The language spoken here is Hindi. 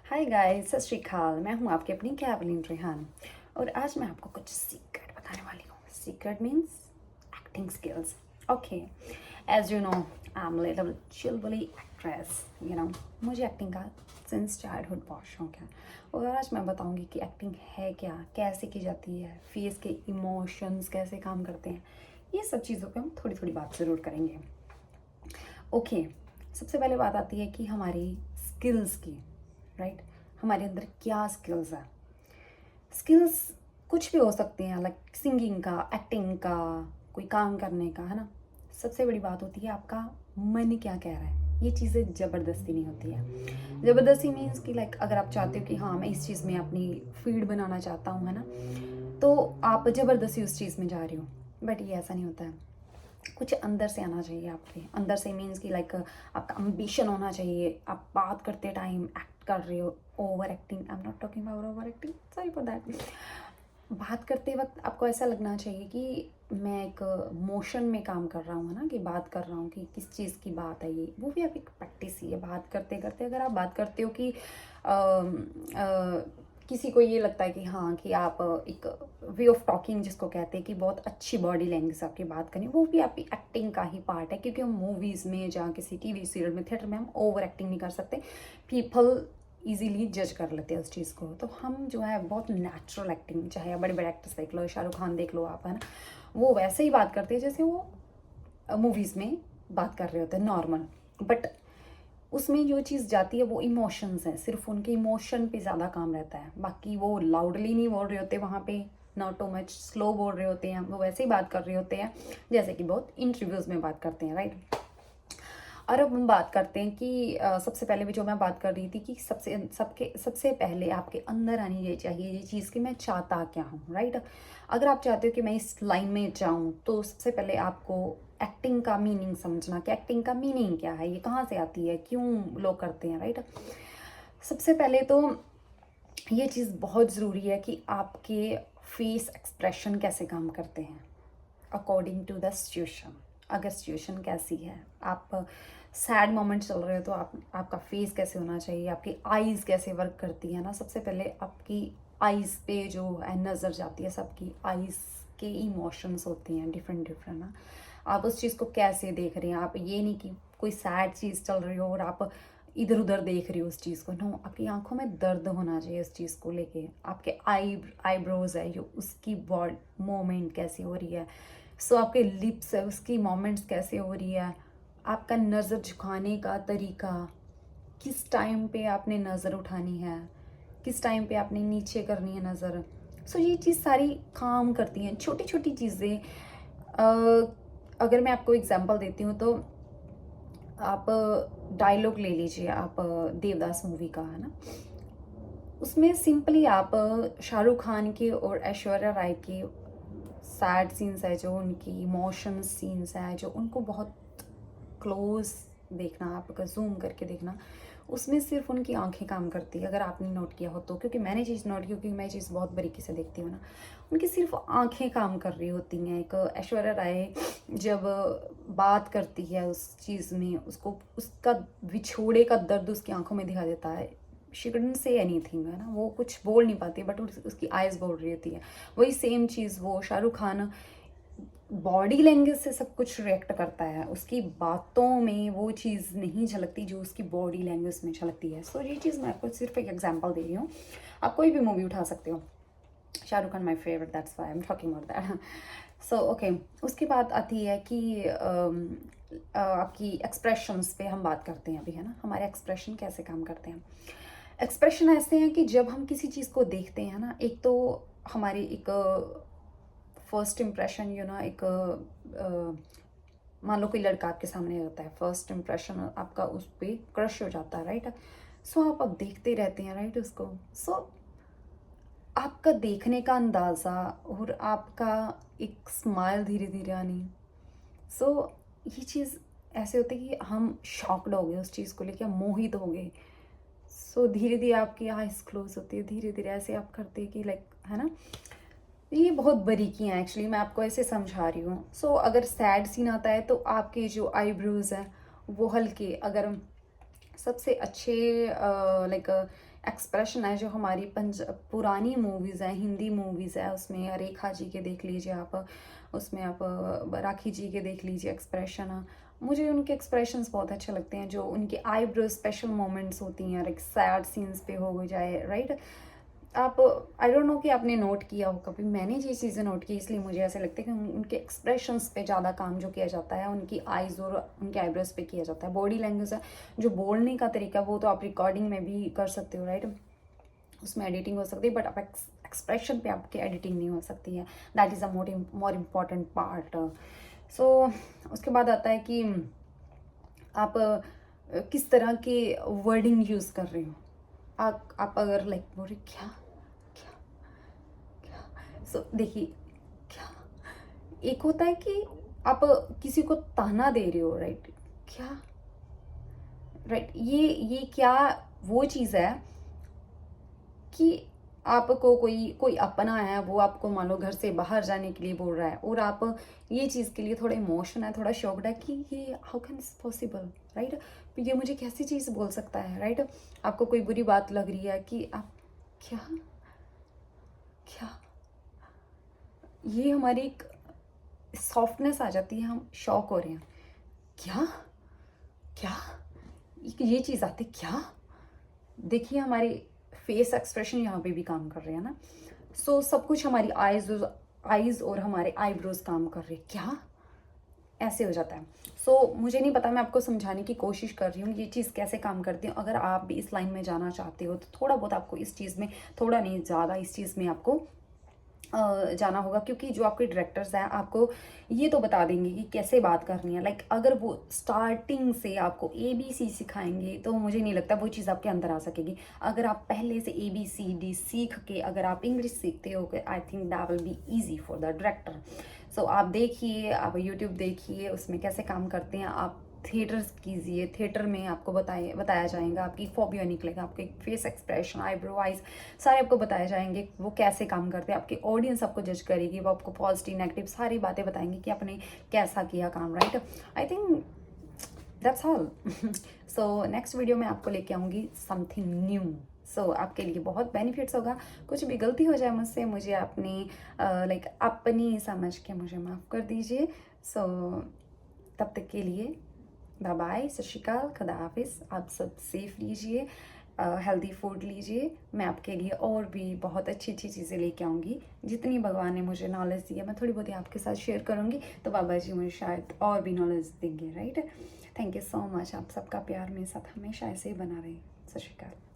हाय गाइस, सत श्री अकाल। मैं हूँ आपकी अपनी कैवलिन रेहान और आज मैं आपको कुछ सीक्रेट बताने वाली हूँ। Secret means acting skills. Okay, as you know I am little चिलबली एक्ट्रेस। मुझे एक्टिंग का सिंस चाइल्डहुड बहुत शौक है और आज मैं बताऊँगी कि एक्टिंग है क्या, कैसे की जाती है, फेस के इमोशंस कैसे काम करते हैं। ये सब चीज़ों पे हम थोड़ी थोड़ी बात ज़रूर करेंगे। ओके, सबसे पहले बात आती है कि हमारी स्किल्स की। राइट, हमारे अंदर क्या स्किल्स है। स्किल्स कुछ भी हो सकते हैं, लाइक सिंगिंग का, एक्टिंग का, कोई काम करने का, है ना। सबसे बड़ी बात होती है आपका मन क्या कह रहा है। ये चीज़ें ज़बरदस्ती नहीं होती है। ज़बरदस्ती मीन्स कि लाइक अगर आप चाहते हो कि हाँ मैं इस चीज़ में अपनी फील्ड बनाना चाहता हूँ, है ना, तो आप ज़बरदस्ती उस चीज़ में जा रहे हो, बट ये ऐसा नहीं होता है। कुछ अंदर से आना चाहिए। आपके अंदर से मीन्स कि लाइक आपका अम्बिशन होना चाहिए। आप बात करते टाइम एक्ट कर रहे हो, over acting, I am not talking about over acting, sorry for that. बात करते वक्त आपको ऐसा लगना चाहिए कि मैं एक मोशन में काम कर रहा हूँ, है ना, कि बात कर रहा हूँ कि किस चीज़ की बात है। ये वो भी आप एक प्रैक्टिस ही है। बात करते करते अगर आप बात करते हो कि किसी को ये लगता है कि हाँ कि आप एक वे ऑफ टॉकिंग जिसको कहते हैं कि बहुत अच्छी बॉडी लैंग्वेज आपकी बात करें, वो भी आपकी एक्टिंग का ही पार्ट है। क्योंकि हम मूवीज़ में, जहाँ किसी टीवी सीरियल में, थिएटर में हम ओवर एक्टिंग नहीं कर सकते। पीपल इजीली जज कर लेते हैं उस चीज़ को। तो हम जो है बहुत नेचुरल एक्टिंग, चाहे आप बड़े बड़े एक्टर्स देख लो, शाहरुख खान देख लो आप, है ना, वो वैसे ही बात करते हैं जैसे वो मूवीज़ में बात कर रहे होते हैं, नॉर्मल। बट उसमें जो चीज़ जाती है वो इमोशंस हैं, सिर्फ उनके इमोशन पे ज़्यादा काम रहता है। बाकी वो लाउडली नहीं बोल रहे होते वहाँ पे, नॉट टू मच स्लो बोल रहे होते हैं, वो वैसे ही बात कर रहे होते हैं जैसे कि बहुत इंटरव्यूज़ में बात करते हैं, राइट। और अब हम बात करते हैं कि सबसे पहले भी जो मैं बात कर रही थी कि सबसे पहले आपके अंदर आनी ये चाहिए ये चीज़ कि मैं चाहता क्या हूँ, राइट। अगर आप चाहते हो कि मैं इस लाइन में जाऊँ तो सबसे पहले आपको एक्टिंग का मीनिंग समझना कि एक्टिंग का मीनिंग क्या है, ये कहाँ से आती है, क्यों लोग करते हैं, राइट। सबसे पहले तो ये चीज़ बहुत ज़रूरी है कि आपके फेस एक्सप्रेशन कैसे काम करते हैं अकॉर्डिंग टू द सिचुएशन। अगर सिचुएशन कैसी है, आप सैड मोमेंट चल रहे हो तो आपका फेस कैसे होना चाहिए, आपकी आईज़ कैसे वर्क करती है ना। सबसे पहले आपकी आईज़ पे जो है नज़र जाती है, सबकी आईज़ के इमोशंस होते हैं डिफरेंट डिफरेंट ना। आप उस चीज़ को कैसे देख रहे हैं। आप ये नहीं कि कोई सैड चीज़ चल रही हो और आप इधर उधर देख रही हो उस चीज़ को, नो, आपकी आंखों में दर्द होना चाहिए उस चीज़ को लेके। आपके आईब्रोज है जो उसकी बॉड मोमेंट कैसी हो रही है। सो आपके लिप्स है उसकी मोमेंट्स कैसे हो रही है। आपका नज़र झुकाने का तरीका, किस टाइम पे आपने नज़र उठानी है, किस टाइम पे आपने नीचे करनी है नज़र। सो ये चीज़ सारी काम करती हैं, छोटी छोटी चीज़ें। अगर मैं आपको एग्जांपल देती हूँ तो आप डायलॉग ले लीजिए, आप देवदास मूवी का, है ना। उसमें सिंपली आप शाहरुख खान की और ऐश्वर्या राय की सैड सीन्स है, जो उनकी इमोशन सीन्स हैं, जो उनको बहुत क्लोज देखना, आप अगर जूम करके देखना, उसमें सिर्फ उनकी आंखें काम करती है। अगर आपने नोट किया हो तो, क्योंकि मैंने चीज़ नोट की, क्योंकि मैं चीज़ बहुत बारीकी से देखती हूँ ना, उनकी सिर्फ आंखें काम कर रही होती हैं। एक ऐश्वर्या राय जब बात करती है उस चीज़ में, उसको उसका विछोड़े का दर्द उसकी आंखों में दिखा देता है। शी कुडंट से एनीथिंग, है ना, वो कुछ बोल नहीं पाती बट उसकी आइज़ बोल रही होती है। वही सेम चीज़ वो शाहरुख खान बॉडी लैंग्वेज से सब कुछ रिएक्ट करता है, उसकी बातों में वो चीज़ नहीं झलकती जो उसकी बॉडी लैंग्वेज में झलकती है। सो ये चीज़ मैं आपको सिर्फ एक एग्जांपल दे रही हूँ। आप कोई भी मूवी उठा सकते हो, Shahrukh Khan my favourite, that's why I am talking about that. So okay, उसके बाद आती है कि आपकी एक्सप्रेशंस पे हम बात करते हैं अभी, है ना। हमारे एक्सप्रेशन कैसे काम करते हैं। एक्सप्रेशन ऐसे हैं कि जब हम किसी चीज़ को देखते हैं ना, एक तो हमारी एक फर्स्ट इम्प्रेशन, एक मान लो कोई लड़का आपके सामने रहता है, फर्स्ट इम्प्रेशन आपका उस पर क्रश हो जाता है, राइट। सो आप अब देखते रहते हैं, राइट, उसको। सो आपका देखने का अंदाज़ा और आपका एक स्माइल धीरे धीरे आनी। सो ये चीज़ ऐसे होती है कि हम शॉक्ड हो गए उस चीज़ को लेके, हम मोहित हो गए। सो धीरे धीरे आपकी आइज क्लोज होती है, धीरे धीरे ऐसे आप करते हैं कि लाइक, है ना। ये बहुत बारीकी हैं एक्चुअली, मैं आपको ऐसे समझा रही हूँ। सो अगर सैड सीन आता है तो आपके जो आईब्रोज हैं वो हल्के, अगर सबसे अच्छे लाइक एक्सप्रेशन है जो हमारी पुरानी मूवीज़ हैं, हिंदी मूवीज़ है, उसमें रेखा जी के देख लीजिए आप, उसमें आप राखी जी के देख लीजिए एक्सप्रेशन। मुझे उनके एक्सप्रेशंस बहुत अच्छे लगते हैं, जो उनके आईब्रो स्पेशल मोमेंट्स होती हैं, लाइक सैड सीन्स पे हो जाए, राइट। आप, आई डोंट नो कि आपने नोट किया हो कभी, मैंने ये चीज़ें नोट की, इसलिए मुझे ऐसे लगता है कि उनके एक्सप्रेशंस पे ज़्यादा काम जो किया जाता है, उनकी आइज़ और उनके आईब्रोज पे किया जाता है। बॉडी लैंग्वेज है, जो बोलने का तरीका, वो तो आप रिकॉर्डिंग में भी कर सकते हो, राइट, उसमें एडिटिंग हो सकती है, बट आप एक्सप्रेशन पे आपकी एडिटिंग नहीं हो सकती है। That is a more important part. So उसके बाद आता है कि आप किस तरह के वर्डिंग यूज़ कर रहे हो। आप अगर लाइक बोल रहे क्या क्या क्या, सो देखिए, क्या, एक होता है कि आप किसी को ताना दे रहे हो, राइट, क्या, राइट, ये क्या वो चीज़ है कि आपको कोई कोई अपना है, वो आपको मान लो घर से बाहर जाने के लिए बोल रहा है, और आप ये चीज़ के लिए थोड़ा इमोशन है, थोड़ा शॉक्ड है कि ये how can it's possible, right, ये मुझे कैसी चीज़ बोल सकता है, राइट। आपको कोई बुरी बात लग रही है कि आप क्या क्या, ये हमारी एक सॉफ्टनेस आ जाती है, हम शॉक हो रहे हैं, क्या क्या, ये चीज़ आती क्या। देखिए हमारे फेस एक्सप्रेशन यहाँ पे भी काम कर रहे हैं ना। सो सब कुछ हमारी आइज़ और हमारे आईब्रोज काम कर रहे हैं, क्या, ऐसे हो जाता है। सो मुझे नहीं पता, मैं आपको समझाने की कोशिश कर रही हूँ ये चीज़ कैसे काम करती है। अगर आप भी इस लाइन में जाना चाहते हो तो थोड़ा बहुत आपको इस चीज़ में, थोड़ा नहीं ज़्यादा इस चीज़ में आपको जाना होगा, क्योंकि जो आपके डायरेक्टर्स हैं आपको ये तो बता देंगे कि कैसे बात करनी है। लाइक अगर वो स्टार्टिंग से आपको ABC सिखाएंगे तो मुझे नहीं लगता वो चीज़ आपके अंदर आ सकेगी। अगर आप पहले से ABCD सीख के अगर आप इंग्लिश सीखते हो, I think that will be easy for the director. So आप देखिए, आप यूट्यूब देखिए, उसमें कैसे काम करते हैं, आप थिएटर्स कीजिए, थिएटर में आपको बताया जाएगा, आपकी फोबिया निकलेगा, आपके फेस एक्सप्रेशन, आईब्रो, आइज, सारे आपको बताए जाएंगे वो कैसे काम करते हैं। आपकी ऑडियंस आपको जज करेगी, वो आपको पॉजिटिव नेगेटिव सारी बातें बताएंगे कि आपने कैसा किया काम, right. I think that's all. So next video में आपको लेके आऊँगी समथिंग न्यू। सो आपके लिए बहुत बेनिफिट्स होगा। कुछ भी गलती हो जाए मुझसे, मुझे अपनी लाइक अपनी समझ के मुझे माफ़ कर दीजिए। सो तब तक के लिए बाय बाय, सत श्री अकाल, खुदा हाफिज़। आप सब सेफ लीजिए, हेल्दी फूड लीजिए। मैं आपके लिए और भी बहुत अच्छी अच्छी चीज़ें लेके आऊँगी। जितनी भगवान ने मुझे नॉलेज दी है मैं थोड़ी बहुत आपके साथ शेयर करूँगी, तो बाबा जी मुझे शायद और भी नॉलेज देंगे, right. Thank you so much. आप सबका प्यार मेरे साथ हमेशा ऐसे ही बना रहे। सत श्री अकाल।